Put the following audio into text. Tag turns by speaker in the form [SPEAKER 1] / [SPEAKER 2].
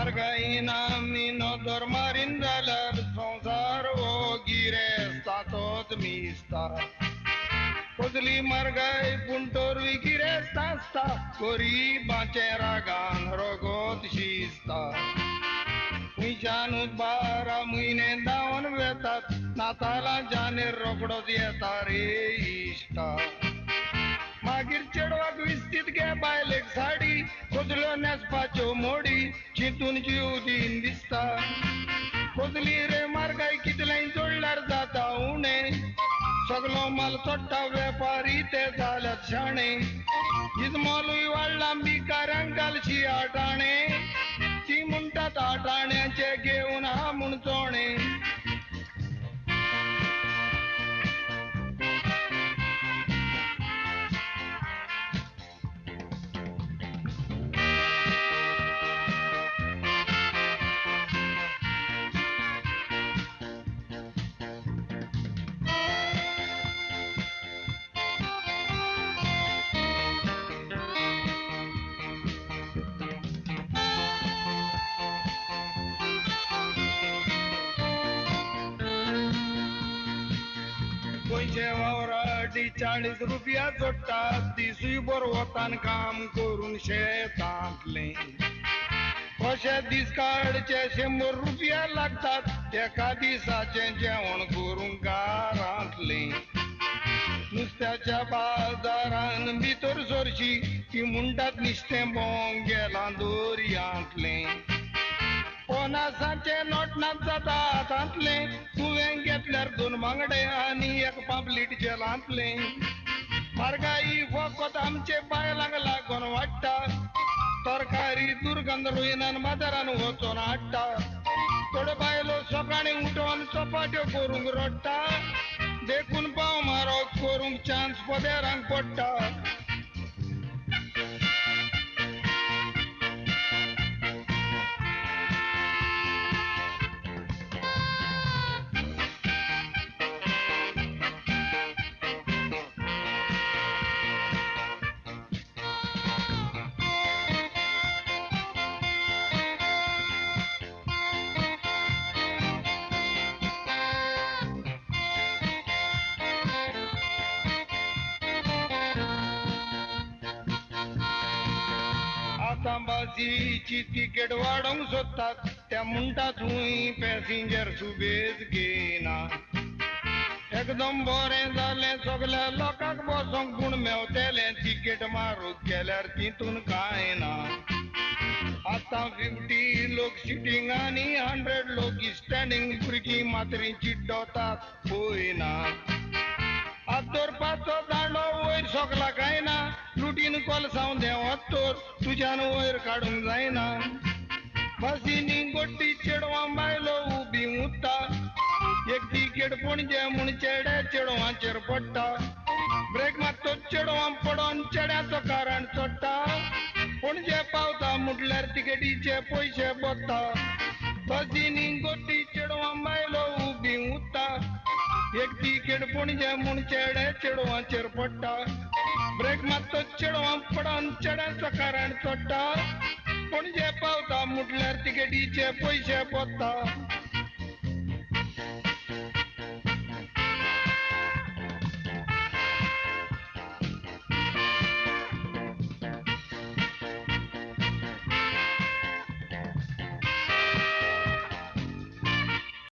[SPEAKER 1] मार्गाईना मीनो दोर मारीन जाल्यार संसार हो गिरेस्तातोच मिसता कसली मार्गाय पुंटोर गिरेस्त आसता गरीबाचे रागान रगत शिजता खुंयच्यानूच 12 म्हयने धांवन वेतात नाताला जानेर रोकडोच येता रे इश्टा मागीर चेडवाक विस्तीत गे बायलेक साडी कसल्यो नेसपाच्यो मोडी चिंतून जीव दिन दिसता कसली रे मार्गाय कितलें जोडल्यार जाता उणें सगलो माल चोडटा वेपारी ते जाल्यात शाणे इजमोलूय वाडला बिकाऱ्यांक घालशी आटाणे ती म्हणटात आटाण्याचे घेवन हा म्हूण चोणे गोंयचे वावराटी 40 रुपया जोडटात दिसूय बरो वतान काम करून शेतांतले कशे दीस काडचे 100 रुपया लागतात एका दिसाचे जेवण करूंक घरांतले नुस्त्याच्या बाजारान भितर सरशी ती म्हणटात नुस्तें भोंग गेलां दर्यांतले पन्नासाचे नोट नाच जाता हातांतले तुवें घेतल्यार 2 बांगडे आनी 1 पापलीट जेलांतले मार्गाई फकत आमचे बायलांक लागून वाडटा तरकारी दुर्गंध रोयनान बाजारान वचून हाडटा थोड्यो बायलो सकाळीं उठोन चपात्यो करूंक रडटा देखून पाव मारो करूंक चान्स पदेरांक पडटा बसीची तिकेट वाडोवंक सोदतात त्या म्हणटात थंय पॅसेंजर सुबेज घेना एकदम बरें जालें सगळ्या लोकांक बसोंक पूण मेवतेलें तिकेट मारूंक गेल्यार तितून कांय ना आतां 50 लोक सिटींग आनी 100 लोक स्टँडींग भुरगीं मात्री चिड्डोतात पळयना हात धरपाचो दांडो वयर सोगला काय ना लुटीन कोलसांव देंवत तर तुज्यान वयर काडूंक जायना बसींनी गोट्टी चेडवां बायलो उबी उरता एक तिकेट पणजे म्हूण चेड्या चेडवांचेर पडटा ब्रेक मारतो चेडवां पडोन चेड्याचो कारण चोडटा पणजे पावता म्हटल्यार तिकेटीचे पयशे बसता बसींनी गोट्टी चेडवां बायलो उबी उरता एक तिकेट पणजे म्हूण चेड्या चेडवांचेर पडटा ब्रेक मारतो चेडवां पडोन चेड्याचो कारण चोडटा पणजे पावता म्हटल्यार तिकेटीचे पयशे बसता